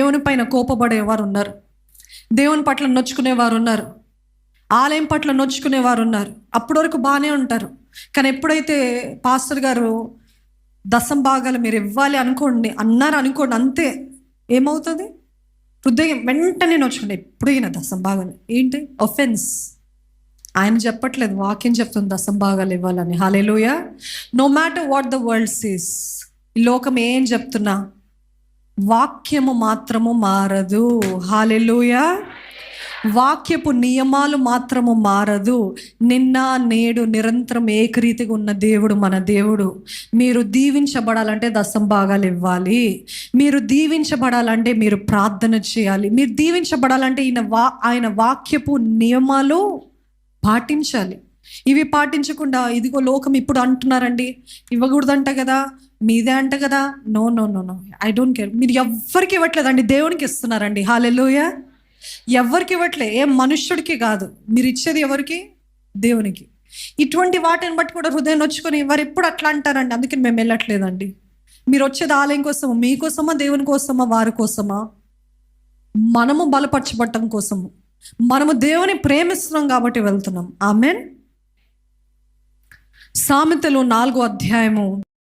దేవుని పైన కోపపడేవారు ఉన్నారు, దేవుని పట్ల నొచ్చుకునేవారు ఉన్నారు, ఆలయం పట్ల నొచ్చుకునేవారు ఉన్నారు. అప్పటి వరకు బాగానే ఉంటారు. కానీ ఎప్పుడైతే పాస్టర్ గారు దశం భాగాలు మీరు ఇవ్వాలి అన్నారు అనుకోండి, అంతే ఏమవుతుంది? హృదయం వెంటనే నొచ్చుకుంటే ఎప్పుడైనా దశం భాగాలు ఏంటి ఒఫెన్స్. ఆయన చెప్పట్లేదు, వాక్యం చెప్తుంది దశం భాగాలు ఇవ్వాలని. Hallelujah. No matter what the world sees, ఈ లోకం ఏం చెప్తున్నా వాక్యము మాత్రము మారదు. హల్లెలూయా. వాక్యపు నియమాలు మాత్రము మారదు. నిన్న నేడు నిరంతరం ఏకరీతిగా ఉన్న దేవుడు మన దేవుడు. మీరు దీవించబడాలంటే దశం భాగాలు ఇవ్వాలి. మీరు దీవించబడాలంటే మీరు ప్రార్థన చేయాలి. మీరు దీవించబడాలంటే ఆయన వాక్యపు నియమాలు పాటించాలి. ఇవి పాటించకుండా ఇదిగో లోకం ఇప్పుడు అంటున్నారండి, ఇవ్వకూడదంట కదా, మీదే అంట కదా. No no no no, I don't care. మీరు ఎవ్వరికి ఇవ్వట్లేదండి, దేవునికి ఇస్తున్నారండి. హల్లెలూయా. ఎవరికి ఇవ్వట్లే, ఏ మనుష్యుడికి కాదు. మీరు ఇచ్చేది ఎవరికి? దేవునికి. ఇటువంటి వాటిని బట్టి కూడా హృదయం నొచ్చుకొని వారు ఎప్పుడు అట్లా అంటారండి, అందుకని మేము వెళ్ళట్లేదండి. మీరు వచ్చేది ఆలయం కోసమా, మీకోసమా, దేవుని కోసమా, వారి కోసమా? మనము బలపరచబడటం కోసము, మనము దేవుని ప్రేమిస్తున్నాం కాబట్టి వెళ్తున్నాం. ఆమేన్. సామెతలు 4వ అధ్యాయము